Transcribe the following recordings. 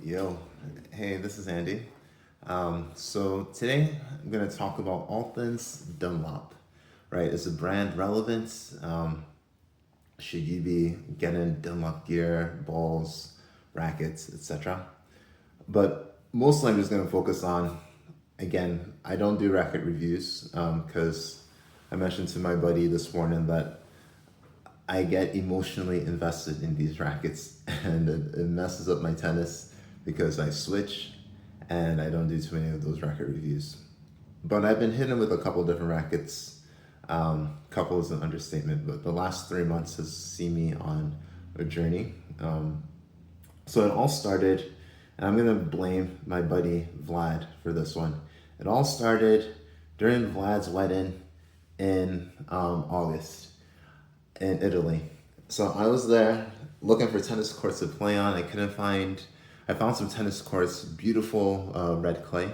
Yo, hey, this is Andy. So today I'm going to talk about all things Dunlop, right? Is the brand relevant? Should you be getting Dunlop gear, balls, rackets, etc.? But mostly I'm just going to focus on, again, I don't do racket reviews because I mentioned to my buddy this morning that I get emotionally invested in these rackets and it messes up my tennis because I switch and I don't do too many of those racket reviews. But I've been hitting with a couple different rackets. Couple is an understatement, but the last 3 months has seen me on a journey. So it all started, and I'm gonna blame my buddy Vlad for this one. It all started during Vlad's wedding in August in Italy. So I was there looking for tennis courts to play on. I found some tennis courts, beautiful red clay,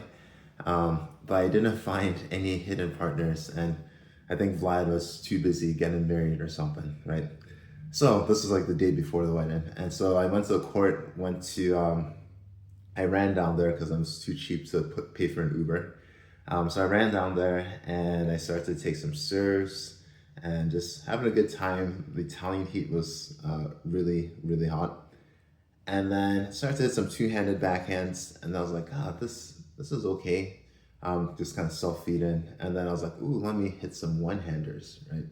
but I didn't find any hidden partners. And I think Vlad was too busy getting married or something, right? So this was like the day before the wedding. And so I went to the court, I ran down there because I was too cheap to pay for an Uber. So I ran down there and I started to take some serves and just having a good time. The Italian heat was really, really hot. And then started to hit some two-handed backhands, and I was like, this is okay. Just kind of self-feeding. And then I was like, ooh, let me hit some one-handers, right?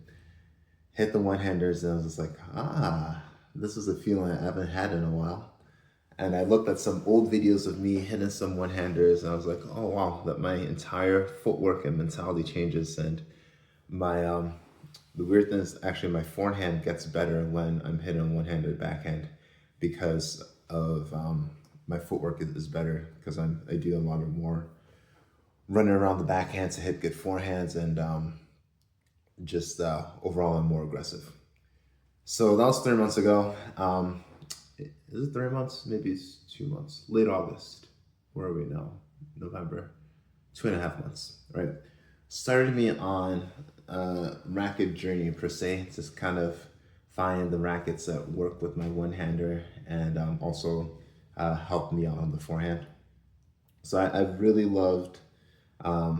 Hit the one-handers, and I was just like, this is a feeling I haven't had in a while. And I looked at some old videos of me hitting some one-handers, and I was like, oh wow, that my entire footwork and mentality changes. And my the weird thing is actually my forehand gets better when I'm hitting one-handed backhand because of my footwork is better because I do a lot of more running around the backhand to hit good forehands and just overall I'm more aggressive. So that was 3 months ago. Is it 3 months? Maybe it's 2 months. Late August. Where are we now? November. 2.5 months, right? Started me on a racket journey per se, just kind of find the rackets that work with my one-hander and also help me out on the forehand. So I really loved a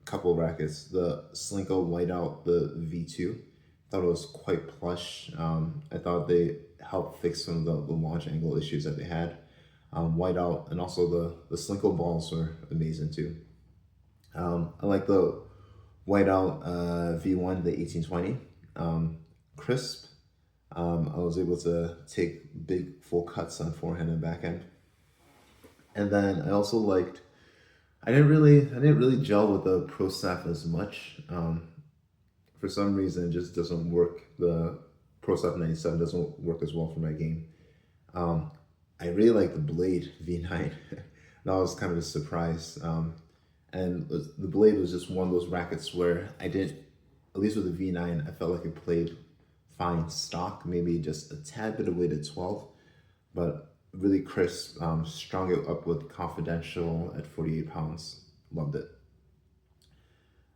couple of rackets. The Slinko Whiteout, the V2. Thought it was quite plush. I thought they helped fix some of the launch angle issues that they had. Whiteout and also the Slinko balls were amazing too. I like the Whiteout V1, the 1820. Crisp. I was able to take big full cuts on forehand and backhand. And then I also liked. I didn't really gel with the Pro Staff as much. For some reason, it just doesn't work. The Pro Staff 97 doesn't work as well for my game. Um, I really like the Blade V9. That was kind of a surprise. And the Blade was just one of those rackets where I didn't, at least with the V9, I felt like it played fine stock, maybe just a tad bit of weight at 12, but really crisp, strung it up with Confidential at 48 pounds. Loved it.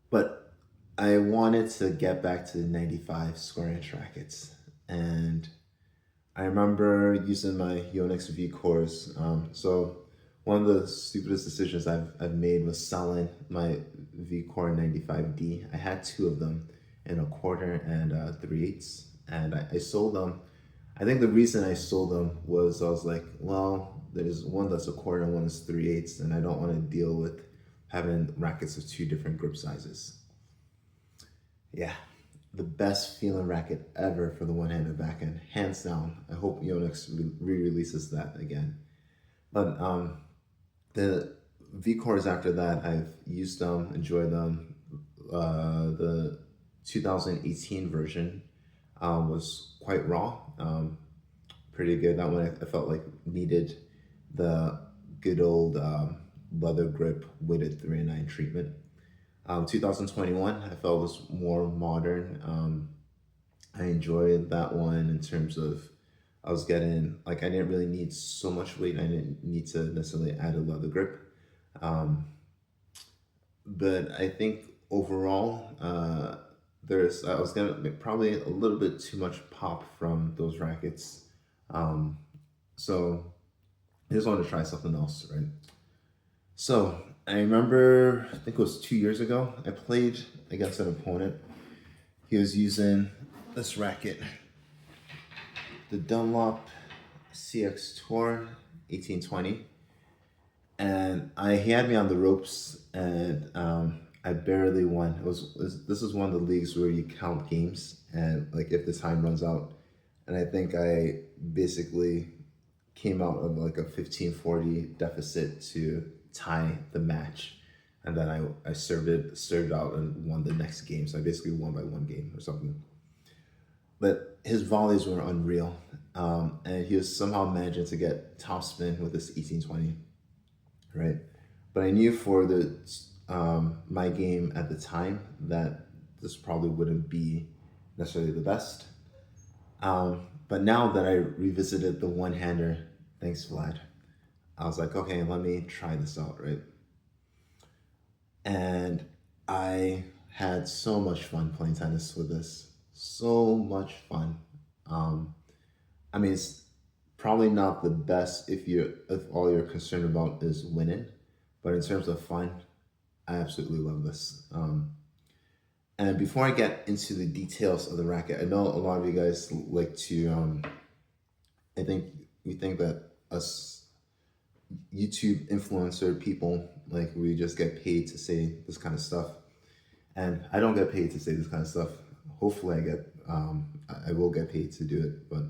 But I wanted to get back to the 95 square inch rackets. And I remember using my Yonex V cores. So one of the stupidest decisions I've made was selling my V Core 95D. I had two of them in a quarter and 3/8. And I sold them. I think the reason I sold them was I was like, well, there's one that's a quarter and one is 3/8, and I don't want to deal with having rackets of two different grip sizes. Yeah, the best feeling racket ever for the one-handed backhand, hands down. I hope Yonex re-releases that again. But the V cores after that, I've used them, enjoyed them. The 2018 version was quite raw, pretty good. That one I felt like needed the good old leather grip weighted 3 and 9 treatment. 2021 I felt was more modern. I enjoyed that one in terms of I was getting like I didn't really need so much weight. I didn't need to necessarily add a leather grip. Um, but I think overall, I was getting probably a little bit too much pop from those rackets. So I just wanted to try something else, right? So I remember, I think it was 2 years ago, I played against an opponent. He was using this racket, the Dunlop CX Tour 1820, and he had me on the ropes, and I barely won. This is one of the leagues where you count games, and like if the time runs out, and I think I basically came out of like a 15-40 deficit to tie the match, and then I served out and won the next game. So I basically won by one game or something. But his volleys were unreal, and he was somehow managing to get top spin with this 1820, right? But I knew for the my game at the time that this probably wouldn't be necessarily the best. But now that I revisited the one hander, thanks Vlad, I was like, okay, let me try this out, right? And I had so much fun playing tennis with this. So much fun. Um, I mean, it's probably not the best if all you're concerned about is winning, but in terms of fun, I absolutely love this. And before I get into the details of the racket, I know a lot of you guys like to. I think we think that us YouTube influencer people, like, we just get paid to say this kind of stuff, and I don't get paid to say this kind of stuff. Hopefully, I will get paid to do it, but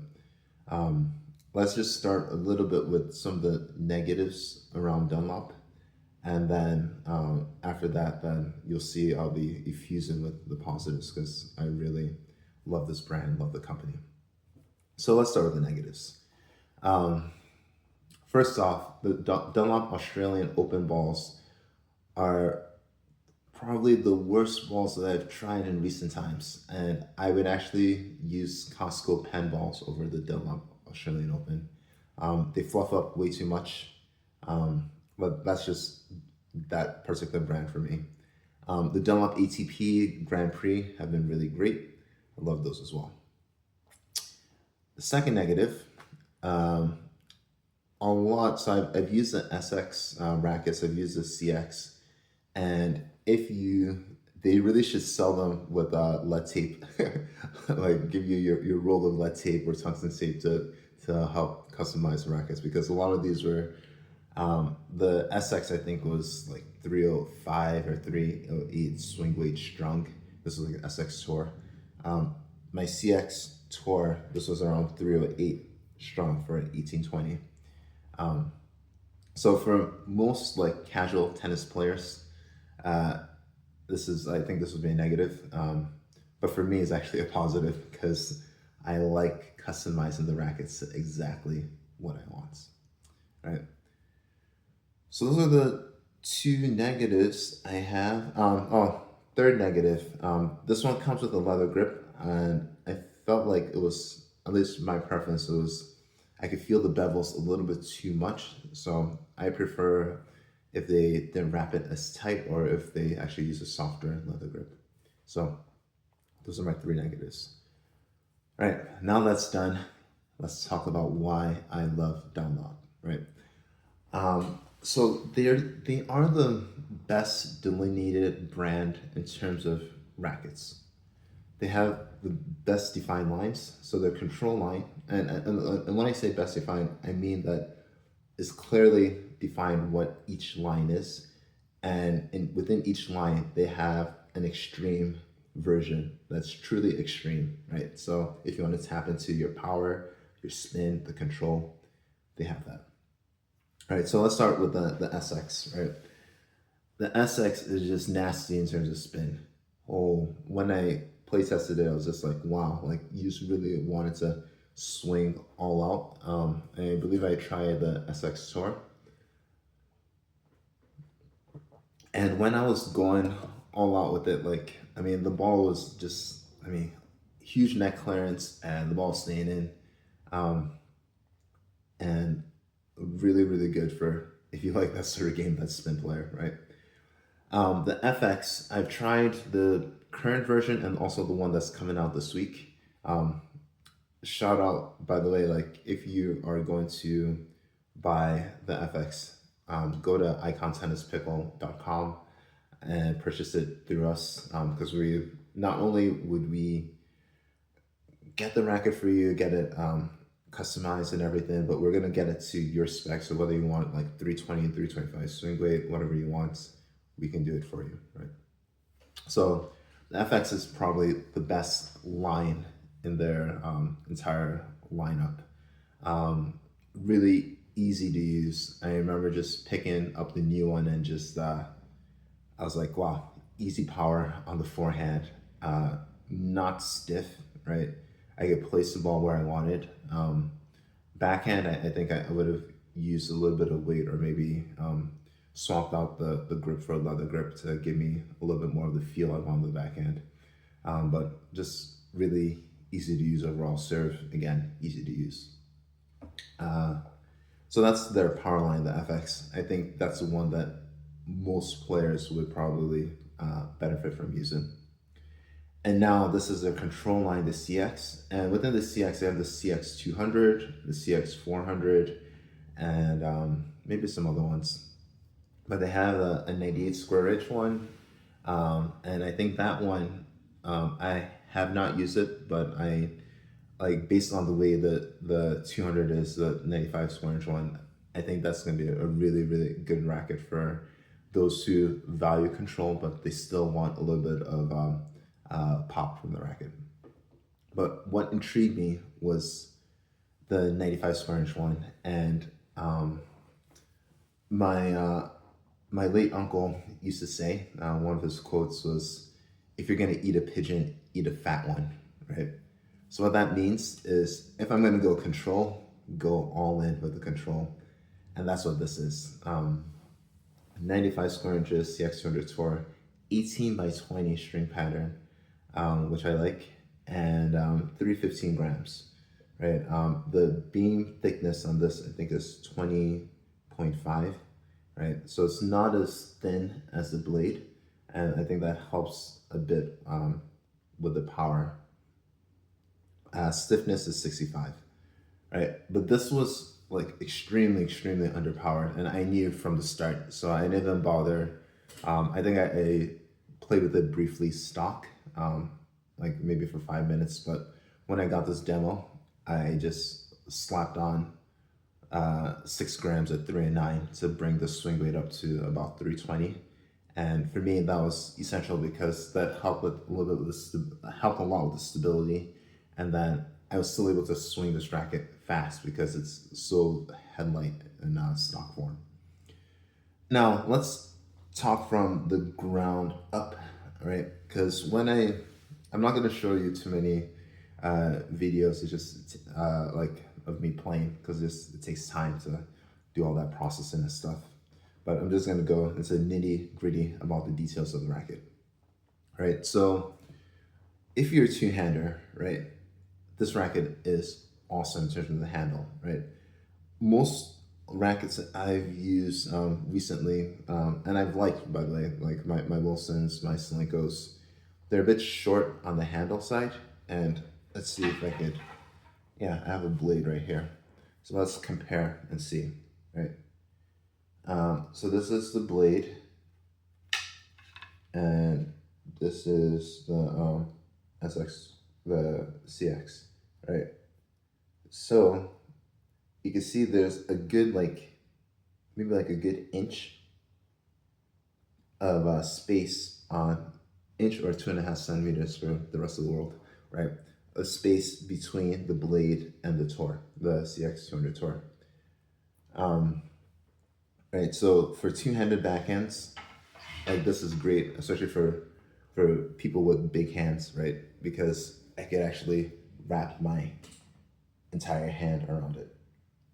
let's just start a little bit with some of the negatives around Dunlop, and then after that, then you'll see I'll be effusing with the positives because I really love this brand, love the company. So let's start with the negatives. First off, the Dunlop Australian Open balls are probably the worst balls that I've tried in recent times, and I would actually use Costco pen balls over the Dunlop Australian Open. They fluff up way too much, but that's just that particular brand for me. The Dunlop ATP Grand Prix have been really great. I love those as well. The second negative, a lot. So I've used the SX rackets. I've used the CX, and they really should sell them with lead tape, like give you your roll of lead tape or tungsten tape to help customize the rackets, because a lot of these were the SX I think was like 305 or 308 swing weight strung. This was like an SX Tour. My CX Tour, this was around 308 strong for an 1820. So for most like casual tennis players, I think this would be a negative. But for me, it's actually a positive because I like customizing the rackets to exactly what I want. Right. So those are the two negatives I have. Third negative. This one comes with a leather grip, and I felt like it was, at least my preference, I could feel the bevels a little bit too much. So I prefer if they didn't wrap it as tight or if they actually use a softer leather grip. So those are my three negatives. All right, now that's done, let's talk about why I love Dunlop, right? So they are the best delineated brand in terms of rackets. They have the best defined lines. So their control line, and when I say best defined, I mean that it's clearly defined what each line is, and within each line they have an extreme version that's truly extreme, right? So if you want to tap into your power, your spin, the control, they have that. All right, so let's start with the SX, right? The SX is just nasty in terms of spin. Oh, when I play tested it, I was just like, wow, like you just really wanted to swing all out. I believe I tried the SX Tour. And when I was going all out with it, like, I mean, the ball was just, huge neck clearance and the ball staying in. And really, really good for if you like that sort of game, that spin player, right? The FX, I've tried the current version and also the one that's coming out this week. Shout out, by the way, like if you are going to buy the FX, go to icontennispickle.com and purchase it through us, because we not only would we get the racket for you, get it customized and everything, but we're gonna get it to your specs. So whether you want like 320 and 325 swing weight, whatever you want, we can do it for you, right? So the FX is probably the best line in their entire lineup. Really easy to use. I remember just picking up the new one and just I was like, wow, easy power on the forehand, not stiff, right? I could place the ball where I wanted. Backhand, I think I would have used a little bit of weight, or maybe swapped out the grip for a leather grip to give me a little bit more of the feel I want on the backhand. But just really easy to use overall. Serve, again, easy to use. So that's their power line, the FX. I think that's the one that most players would probably benefit from using. And now this is their control line, the CX. And within the CX, they have the CX200, the CX400, and maybe some other ones. But they have a 98 square inch one. And I think that one, I have not used it, but I like, based on the way that the 200 is, the 95 square inch one, I think that's going to be a really, really good racket for those who value control, but they still want a little bit of pop from the racket. But what intrigued me was the 95 square inch one, and my late uncle used to say, one of his quotes was, "If you're gonna eat a pigeon, eat a fat one," right? So what that means is, if I'm gonna go control, go all in with the control, and that's what this is. 95 square inches, CX200 Tour, 18 by 20 string pattern, which I like, and 315 grams, right? The beam thickness on this, I think, is 20.5, right? So it's not as thin as the blade, and I think that helps a bit with the power. Stiffness is 65, right? But this was like extremely, extremely underpowered, and I knew from the start, so I didn't even bother. I think I played with it briefly stock, like maybe for 5 minutes, but when I got this demo, I just slapped on 6 grams at 3 and 9 to bring the swing weight up to about 320. And for me, that was essential because that helped with a little bit with helped a lot with the stability, and then I was still able to swing this racket fast because it's so headlight in stock form. Now let's talk from the ground up, right? Because I'm not going to show you too many videos. It's just like of me playing, because it takes time to do all that processing and stuff. But I'm just going to go into nitty gritty about the details of the racket, right? So if you're a two-hander, right, this racket is awesome in terms of the handle, right? Most rackets that I've used recently, and I've liked, by the way, like my Wilsons, my Slinkos, they're a bit short on the handle side. And let's see if I could, yeah, I have a blade right here. So let's compare and see, right? So this is the blade, and this is the the CX, right? So you can see there's a good, maybe like a good inch of space on, inch or 2.5 centimeters for the rest of the world, right? A space between the blade and the Tour, the CX200 Tour. Right, so for two-handed backhands, like, this is great, especially for people with big hands, right? Because I could actually wrap my entire hand around it.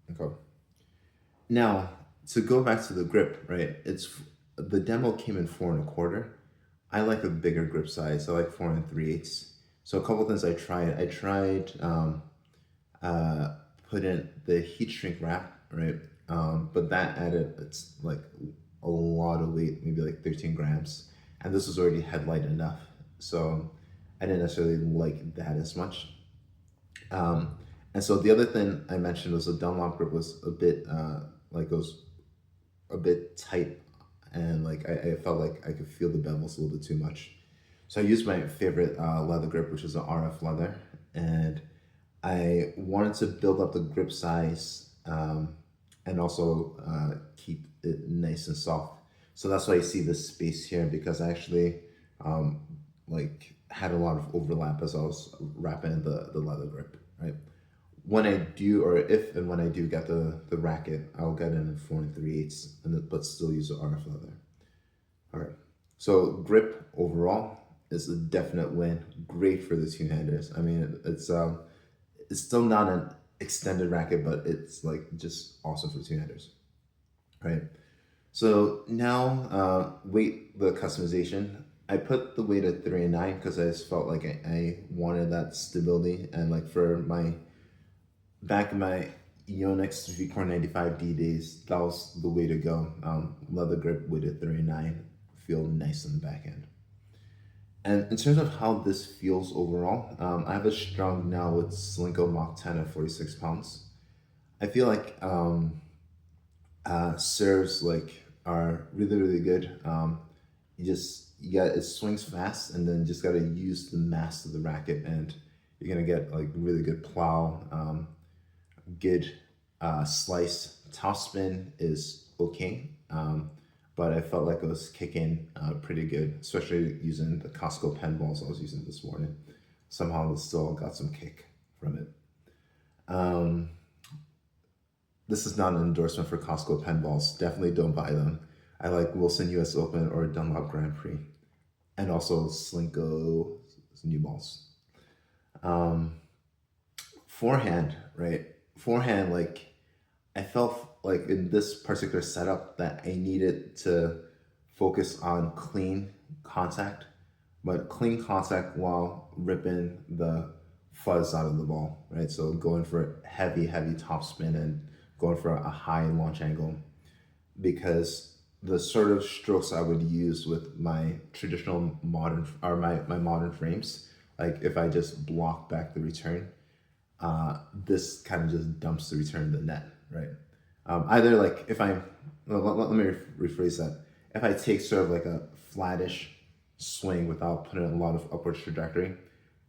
Okay. Now, to go back to the grip, right? The demo came in 4 1/4. I like a bigger grip size. I like 4 3/8. So a couple things I tried. I tried put in the heat shrink wrap, right? But that added, it's like a lot of weight, maybe like 13 grams. And this was already headlight enough. So I didn't necessarily like that as much. And so the other thing I mentioned was the Dunlop grip was a bit like it was a bit tight, and like I felt like I could feel the bevels a little bit too much. So I used my favorite leather grip, which is an RF leather, and I wanted to build up the grip size, and also keep it nice and soft. So that's why you see this space here, because I actually um, like had a lot of overlap as I was wrapping the leather grip, right? When I do, or if and when I do get the racket, I'll get it in 4 3/8, but still use the RF leather. All right. So grip overall is a definite win. Great for the two-handers. I mean, it's still not an extended racket, but it's like just awesome for two-handers, right? So now weight the customization. I put the weight at 3 and 9 because I just felt like I wanted that stability, and like for my back in my Yonex V-Core 95D days, that was the way to go. Leather grip weight at 3 and 9, feel nice on the back end. And in terms of how this feels overall, I have a strung now with Slinko Mach 10 at 46 pounds. I feel like serves like are really really good. You got it swings fast, and then just got to use the mass of the racket, and you're gonna get like really good plow, good slice. Top spin is okay, but I felt like it was kicking pretty good, especially using the Costco pen balls I was using this morning. Somehow it still got some kick from it. Um, this is not an endorsement for Costco pen balls. Definitely don't buy them. I like Wilson US Open or Dunlop Grand Prix, and also Slinko new balls. Um, Forehand, right? Forehand, like I felt like in this particular setup that I needed to focus on clean contact, but clean contact while ripping the fuzz out of the ball, right? So going for heavy topspin and going for a high launch angle, because the sort of strokes I would use with my traditional modern or my modern frames, like if I just block back the return, this kind of just dumps the return in the net, right? Either like if I, let me rephrase that. If I take sort of like a flattish swing without putting a lot of upward trajectory,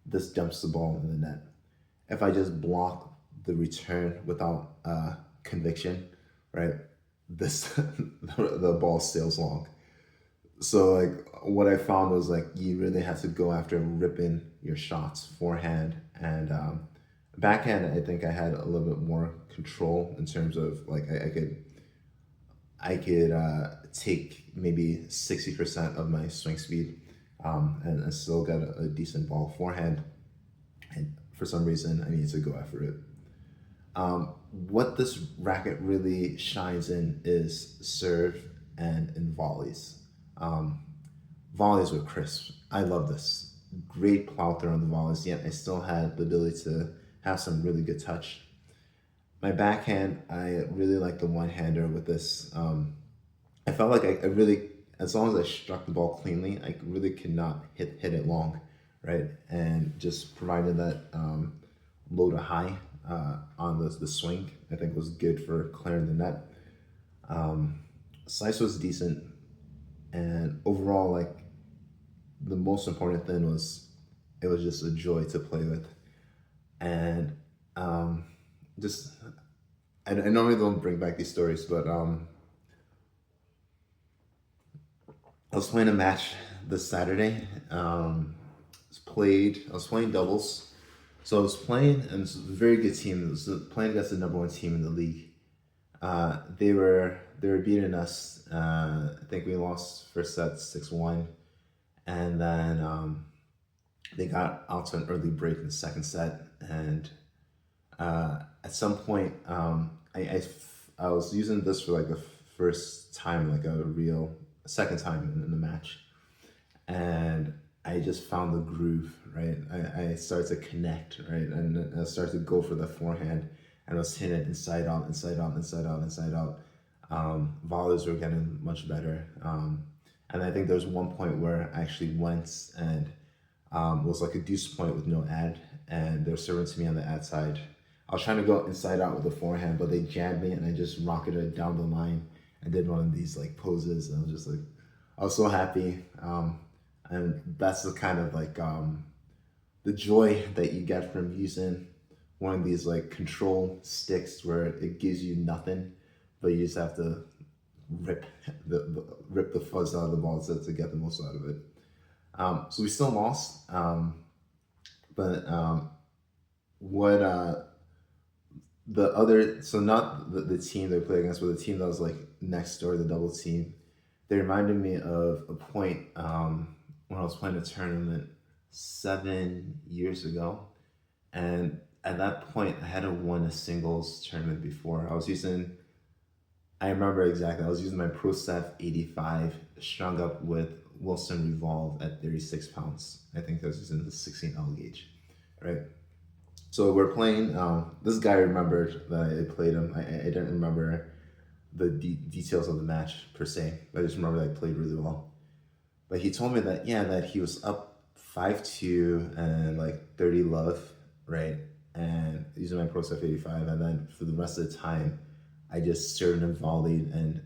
this dumps the ball in the net. If I just block the return without conviction, right, this the ball sails long. So like what I found was like you really have to go after ripping your shots forehand and backhand. I think I had a little bit more control in terms of like I could take maybe 60% of my swing speed, and I still got a decent ball forehand. And for some reason, I needed to go after it. What this racket really shines in is serve and in volleys. Um, Volleys were crisp. I love this. Great plow throw on the volleys, yet I still had the ability to have some really good touch. My backhand, I really like the one-hander with this. I felt like I really, as long as I struck the ball cleanly, I really could not hit it long, right? And just provided that low to high on the swing, I think was good for clearing the net. Slice was decent, and overall, like the most important thing was it was just a joy to play with, and just I normally don't bring back these stories, but I was playing a match this Saturday. I was playing doubles. So I was playing, and it's a very good team. It was playing against the number one team in the league. They were beating us. I think we lost first set 6-1, and then they got out to an early break in the second set. And at some point, I was using this for like the first time, like a real second time in the match, and I just found the groove, right? I started to connect, right? And I started to go for the forehand, and I was hitting it inside out, inside out, inside out, inside out. Volleys were getting much better. And I think there was one point where I actually went and was like a deuce point with no ad, and they were serving to me on the ad side. I was trying to go inside out with the forehand, but they jammed me and I just rocketed down the line and did one of these like poses. And I was just like, I was so happy. And that's the kind of like the joy that you get from using one of these like control sticks where it gives you nothing, but you just have to rip rip the fuzz out of the ball to get the most out of it. So we still lost, but what the other, so not the team they played against, but the team that was like next door, the double team, they reminded me of a point when I was playing a tournament 7 years ago. And at that point, I hadn't won a singles tournament before. I remember exactly, I was using my Pro Staff 85 strung up with Wilson Revolve at 36 pounds. I think I was using the 16L gauge, right? So we're playing, this guy remembered that I played him. I didn't remember the details of the match per se, but I just remember that I played really well. But he told me that, yeah, that he was up 5-2 and like 30 love, right? And using my Pro Staff 85, and then for the rest of the time, I just served and volleyed and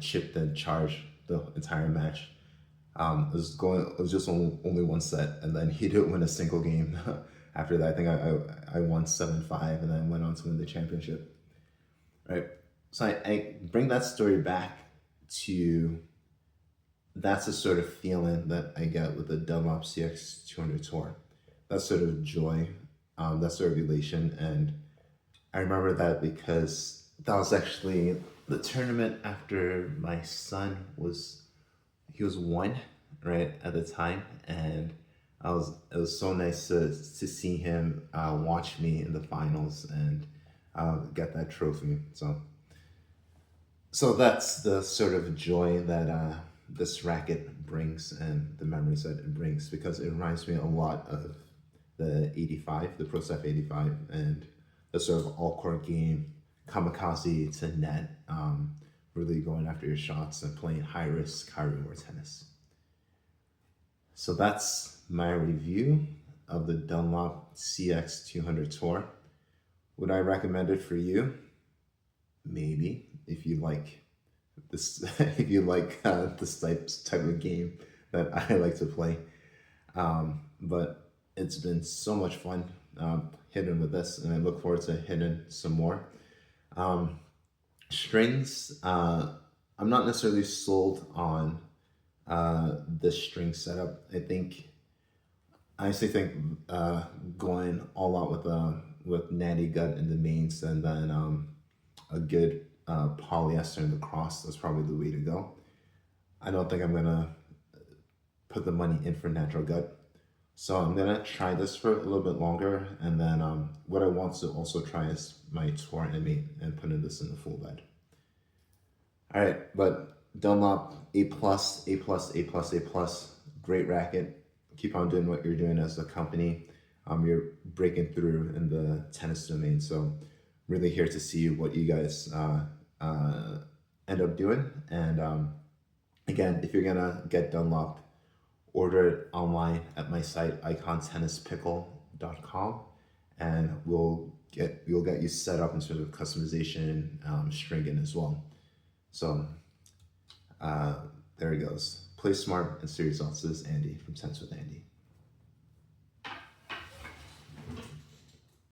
chipped and charged the entire match. It was just only one set, and then he didn't win a single game. After that, I think I won 7-5, and then went on to win the championship, right? So I bring that story back to, that's the sort of feeling that I get with the Dunlop CX200 Tour. That sort of joy, that sort of elation, and I remember that because that was actually the tournament after my son he was 1, right, at the time, and it was so nice to see him watch me in the finals and get that trophy. So that's the sort of joy that this racket brings, and the memories that it brings, because it reminds me a lot of the 85, the Pro Staff 85, and the sort of all-court game, kamikaze to net, really going after your shots and playing high-risk, high-reward tennis. So that's my review of the Dunlop CX200 Tour. Would I recommend it for you? Maybe, if you like this, if you like this type of game that I like to play. But it's been so much fun hitting with this, and I look forward to hitting some more. Strings, I'm not necessarily sold on the string setup. I honestly think going all out with natty gut in the mains, and then a good polyester in the cross, that's probably the way to go. I don't think I'm gonna put the money in for natural gut. So I'm gonna try this for a little bit longer, and then what I want to also try is my Tour M8 and putting this in the full bed. All right, but Dunlop A+, A+, A+, A+, great racket. Keep on doing what you're doing as a company. You're breaking through in the tennis domain, so really here to see what you guys end up doing. And again, if you're gonna get Dunlop, order it online at my site, icontennispickle.com, and we'll get you set up in sort of customization, stringing as well. So there it goes. Play smart and see results. This is Andy from Tennis with Andy.